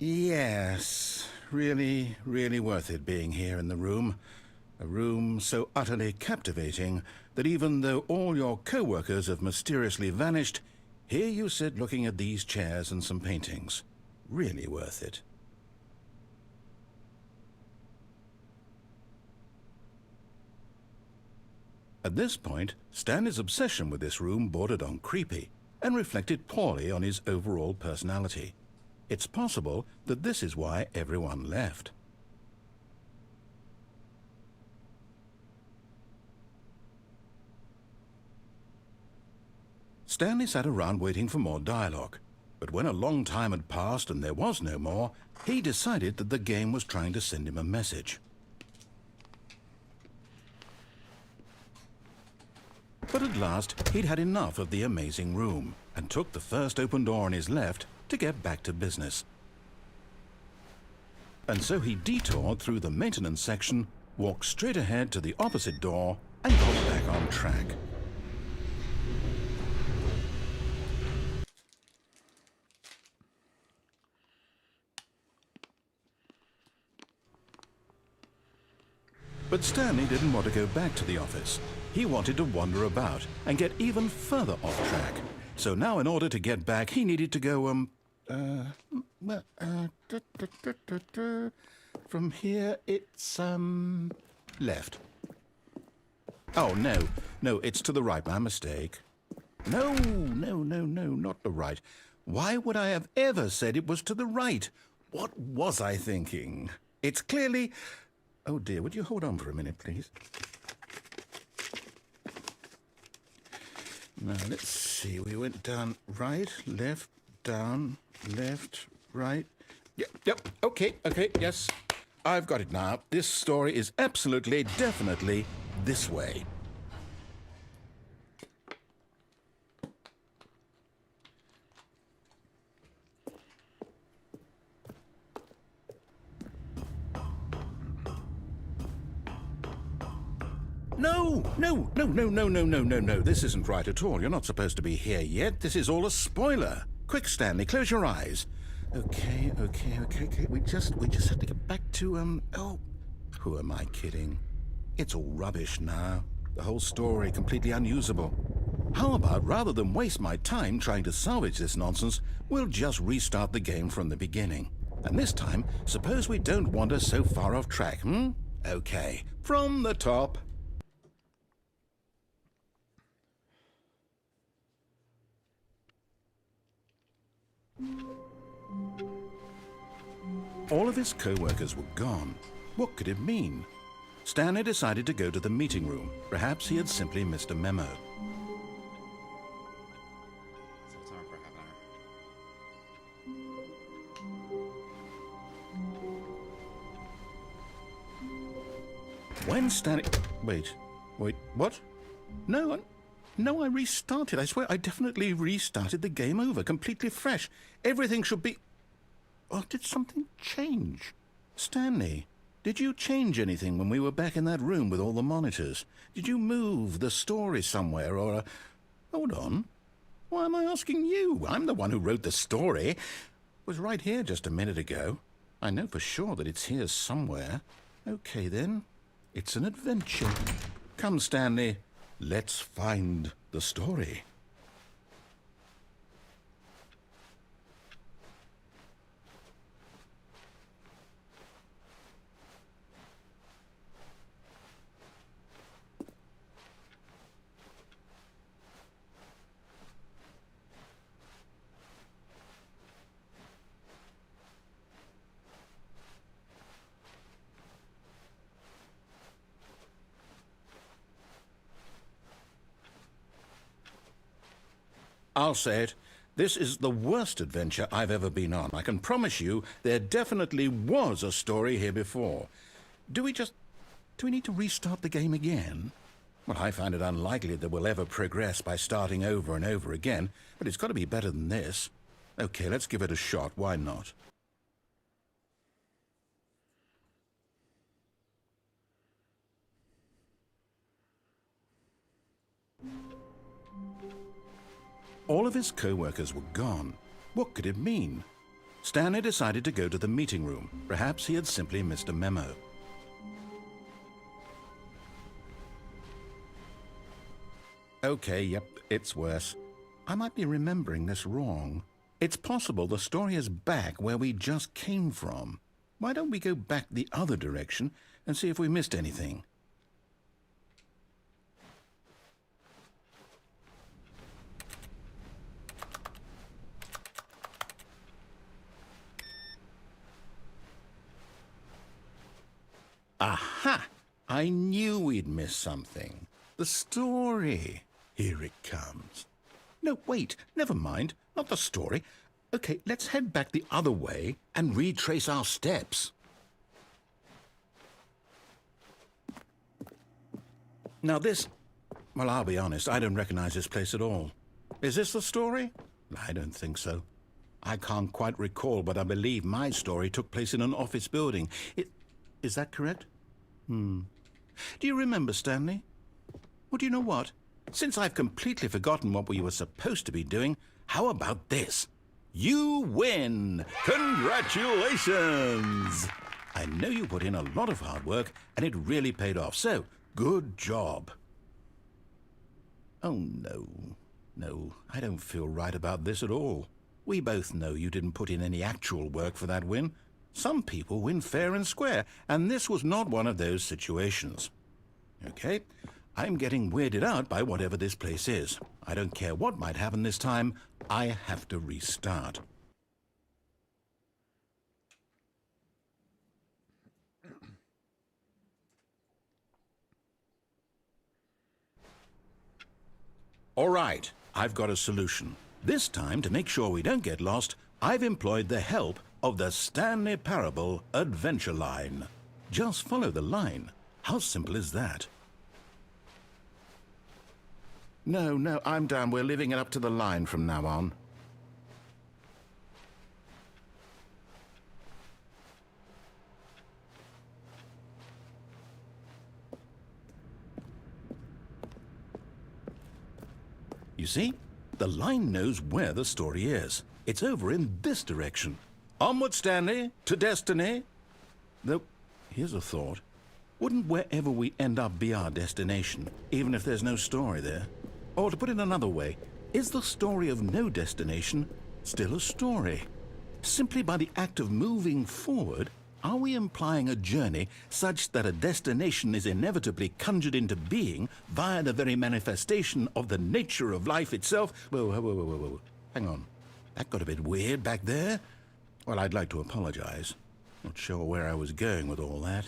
Yes, really, really worth it being here in the room. A room so utterly captivating that even though all your co-workers have mysteriously vanished, here you sit looking at these chairs and some paintings. Really worth it. At this point, Stanley's obsession with this room bordered on creepy and reflected poorly on his overall personality. It's possible that this is why everyone left. Stanley sat around waiting for more dialogue, but when a long time had passed and there was no more, he decided that the game was trying to send him a message. But at last, he'd had enough of the amazing room and took the first open door on his left to get back to business. And so he detoured through the maintenance section, walked straight ahead to the opposite door, and got back on track. But Stanley didn't want to go back to the office. He wanted to wander about and get even further off track. So now in order to get back, he needed to go, from here it's, left. Oh, no, it's to the right, my mistake. No, not the right. Why would I have ever said it was to the right? What was I thinking? It's clearly... Oh dear, would you hold on for a minute, please? Now, let's see. We went down right, left, down, left, right. Yep, okay, yes. I've got it now. This story is absolutely, definitely this way. No. This isn't right at all. You're not supposed to be here yet. This is all a spoiler. Quick, Stanley, close your eyes. Okay. We just have to get back to, oh, who am I kidding? It's all rubbish now. The whole story completely unusable. How about, rather than waste my time trying to salvage this nonsense, we'll just restart the game from the beginning. And this time, suppose we don't wander so far off track, Okay, from the top. All of his co-workers were gone. What could it mean? Stanley decided to go to the meeting room. Perhaps he had simply missed a memo. When Stanley... Wait, what? No, No, I restarted. I swear I definitely restarted the game over, completely fresh. Everything should be... Oh, did something change? Stanley, did you change anything when we were back in that room with all the monitors? Did you move the story somewhere or... Hold on. Why am I asking you? I'm the one who wrote the story. It was right here just a minute ago. I know for sure that it's here somewhere. Okay, then. It's an adventure. Come, Stanley. Let's find the story. I'll say it. This is the worst adventure I've ever been on. I can promise you there definitely was a story here before. Do we need to restart the game again? Well, I find it unlikely that we'll ever progress by starting over and over again, but it's got to be better than this. Okay, let's give it a shot. Why not? All of his co-workers were gone. What could it mean? Stanley decided to go to the meeting room. Perhaps he had simply missed a memo. Okay, yep, it's worse. I might be remembering this wrong. It's possible the story is back where we just came from. Why don't we go back the other direction and see if we missed anything? Aha! I knew we'd miss something. The story. Here it comes. No, wait, never mind. Not the story. Okay, let's head back the other way and retrace our steps. Now this... Well, I'll be honest, I don't recognize this place at all. Is this the story? I don't think so. I can't quite recall, but I believe my story took place in an office building. Is that correct? Do you remember, Stanley? Well, do you know what? Since I've completely forgotten what we were supposed to be doing, how about this? You win! Congratulations! I know you put in a lot of hard work, and it really paid off, so good job. Oh, no. No, I don't feel right about this at all. We both know you didn't put in any actual work for that win. Some people win fair and square, and this was not one of those situations. Okay, I'm getting weirded out by whatever this place is. I don't care what might happen this time, I have to restart. All right, I've got a solution. This time, to make sure we don't get lost, I've employed the help of the Stanley Parable Adventure Line. Just follow the line. How simple is that? No, I'm down. We're leaving it up to the line from now on. You see? The line knows where the story is. It's over in this direction. Onward, Stanley, to destiny. Though, here's a thought. Wouldn't wherever we end up be our destination, even if there's no story there? Or to put it another way, is the story of no destination still a story? Simply by the act of moving forward, are we implying a journey such that a destination is inevitably conjured into being via the very manifestation of the nature of life itself? Whoa. Hang on. That got a bit weird back there. Well, I'd like to apologize. Not sure where I was going with all that.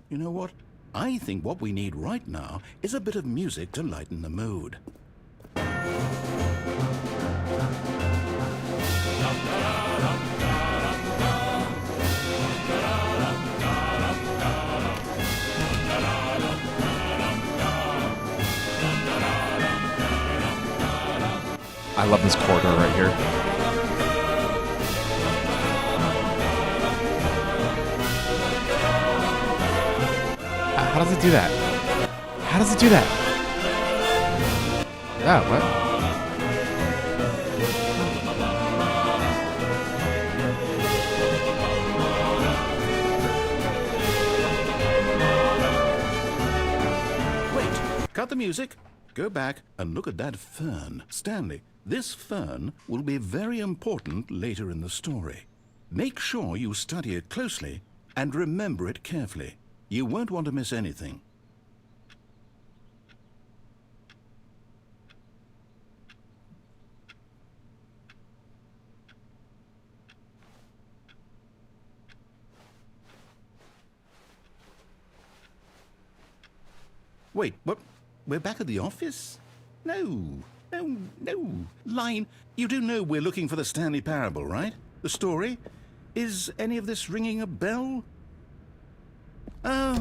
You know what? I think what we need right now is a bit of music to lighten the mood. love this corridor right here. How does it do that? How does it do that? Yeah, what? Wait, cut the music. Go back and look at that fern. Stanley, this fern will be very important later in the story. Make sure you study it closely and remember it carefully. You won't want to miss anything. Wait, what? We're back at the office? No. Line, you do know we're looking for the Stanley Parable, right? The story? Is any of this ringing a bell? Oh,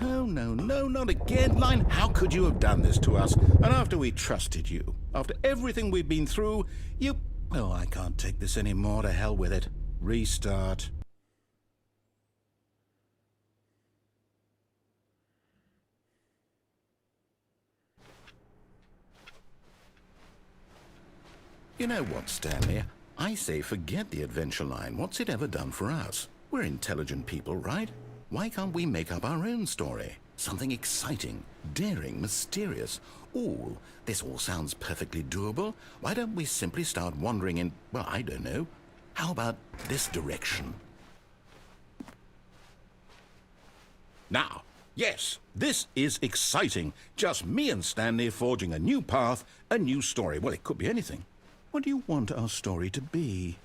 no, not again. Line, how could you have done this to us? And after we trusted you, after everything we've been through, you... Oh, I can't take this anymore. To hell with it. Restart. You know what, Stanley? I say forget the adventure line. What's it ever done for us? We're intelligent people, right? Why can't we make up our own story? Something exciting, daring, mysterious. Ooh, this all sounds perfectly doable. Why don't we simply start wandering in, well, I don't know. How about this direction? Now, yes, this is exciting. Just me and Stanley forging a new path, a new story. Well, it could be anything. What do you want our story to be?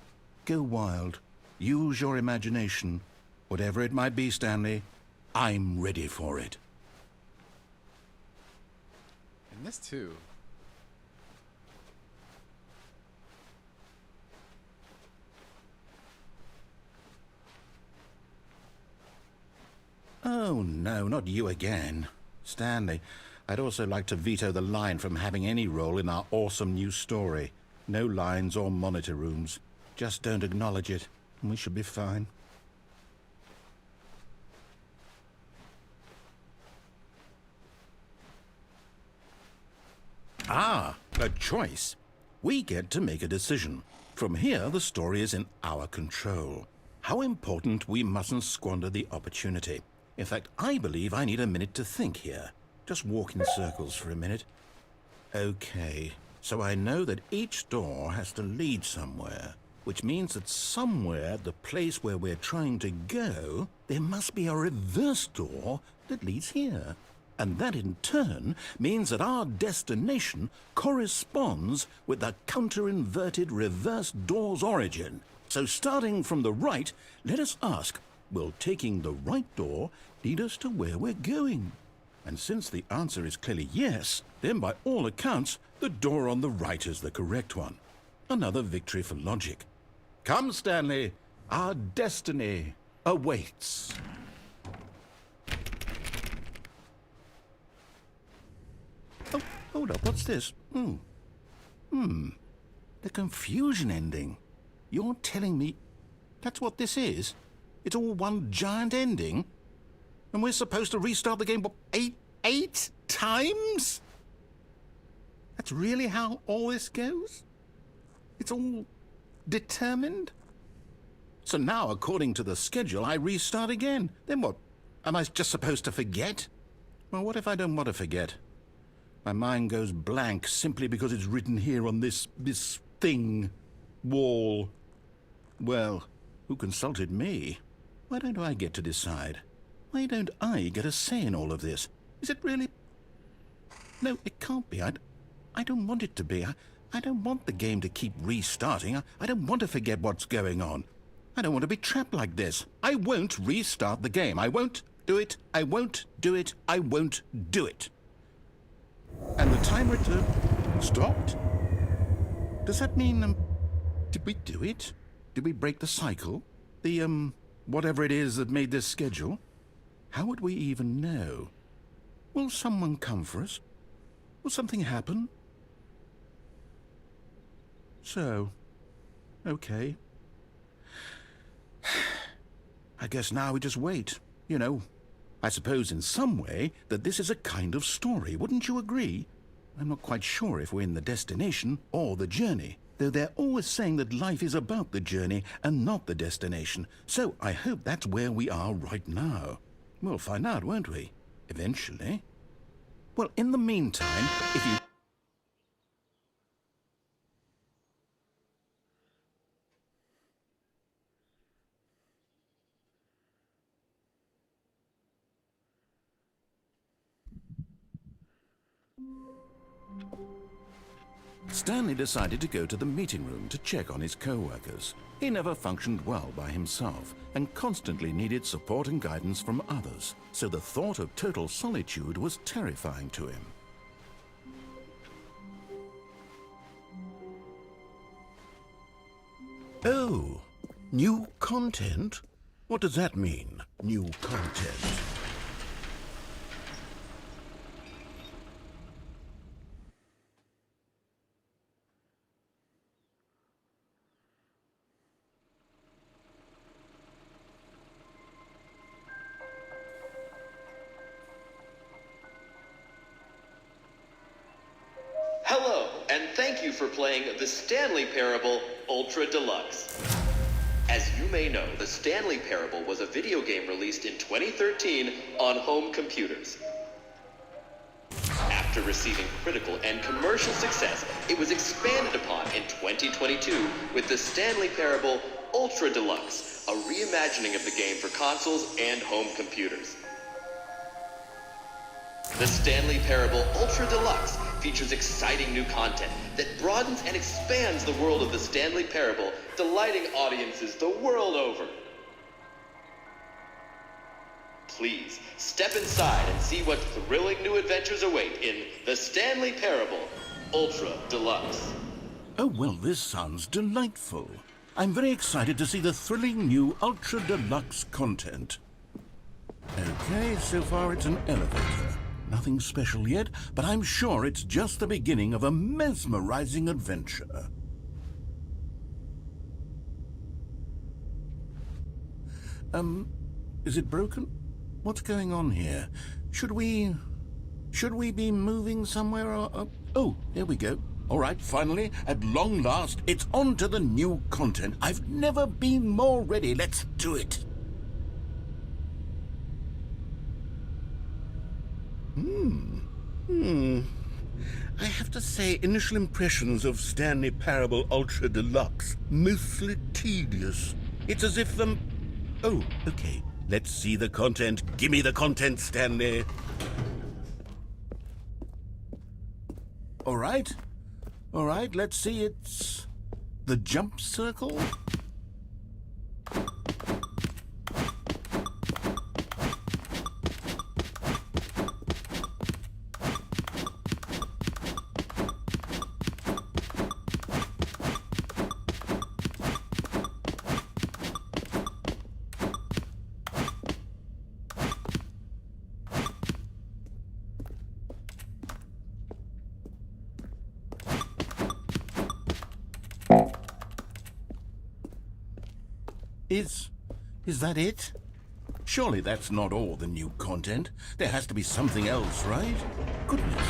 Go wild. Use your imagination. Whatever it might be, Stanley, I'm ready for it. And this too. Oh, no, not you again. Stanley, I'd also like to veto the line from having any role in our awesome new story. No lines or monitor rooms. Just don't acknowledge it, and we should be fine. Ah, a choice. We get to make a decision. From here, the story is in our control. How important we mustn't squander the opportunity. In fact, I believe I need a minute to think here. Just walk in circles for a minute. Okay. So I know that each door has to lead somewhere, which means that somewhere at the place where we're trying to go, there must be a reverse door that leads here. And that in turn means that our destination corresponds with the counter-inverted reverse door's origin. So starting from the right, let us ask, will taking the right door lead us to where we're going? And since the answer is clearly yes, then by all accounts, the door on the right is the correct one. Another victory for logic. Come, Stanley, our destiny awaits. Oh, hold up, what's this? The confusion ending. You're telling me that's what this is? It's all one giant ending? And we're supposed to restart the game, what, eight times? That's really how all this goes? It's all determined? So now, according to the schedule, I restart again. Then what? Am I just supposed to forget? Well, what if I don't want to forget? My mind goes blank simply because it's written here on this thing, wall. Well, who consulted me? Why don't I get to decide? Why don't I get a say in all of this? Is it really? No, it can't be. I don't want it to be. I don't want the game to keep restarting. I don't want to forget what's going on. I don't want to be trapped like this. I won't restart the game. I won't do it. I won't do it. I won't do it. And the timer stopped? Does that mean, did we do it? Did we break the cycle? The, whatever it is that made this schedule? How would we even know? Will someone come for us? Will something happen? So, okay. I guess now we just wait, you know. I suppose in some way that this is a kind of story, wouldn't you agree? I'm not quite sure if we're in the destination or the journey, though they're always saying that life is about the journey and not the destination. So I hope that's where we are right now. We'll find out, won't we? Eventually. Well, in the meantime, if you... Stanley decided to go to the meeting room to check on his co-workers. He never functioned well by himself and constantly needed support and guidance from others, so the thought of total solitude was terrifying to him. Oh, new content? What does that mean, new content? Hello, and thank you for playing the Stanley Parable Ultra Deluxe. As you may know, the Stanley Parable was a video game released in 2013 on home computers. After receiving critical and commercial success, it was expanded upon in 2022 with the Stanley Parable Ultra Deluxe, a reimagining of the game for consoles and home computers. The Stanley Parable Ultra Deluxe features exciting new content that broadens and expands the world of the Stanley Parable, delighting audiences the world over. Please, step inside and see what thrilling new adventures await in the Stanley Parable Ultra Deluxe. Oh, well, this sounds delightful. I'm very excited to see the thrilling new Ultra Deluxe content. Okay, so far it's an elevator. Nothing special yet, but I'm sure it's just the beginning of a mesmerizing adventure. Is it broken? What's going on here? Should we be moving somewhere or... Oh, there we go. All right, finally, at long last, it's on to the new content. I've never been more ready. Let's do it. I have to say, initial impressions of Stanley Parable Ultra Deluxe, mostly tedious. It's as if the... Oh, okay. Let's see the content. Give me the content, Stanley. All right, let's see. It's the jump circle. Is that it? Surely that's not all the new content. There has to be something else, right? Goodness.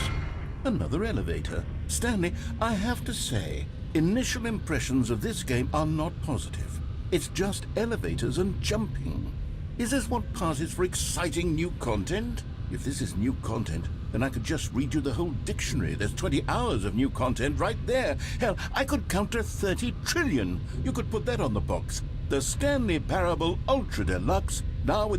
Another elevator. Stanley, I have to say, initial impressions of this game are not positive. It's just elevators and jumping. Is this what passes for exciting new content? If this is new content, then I could just read you the whole dictionary. There's 20 hours of new content right there. Hell, I could count to 30 trillion. You could put that on the box. The Stanley Parable Ultra Deluxe, now with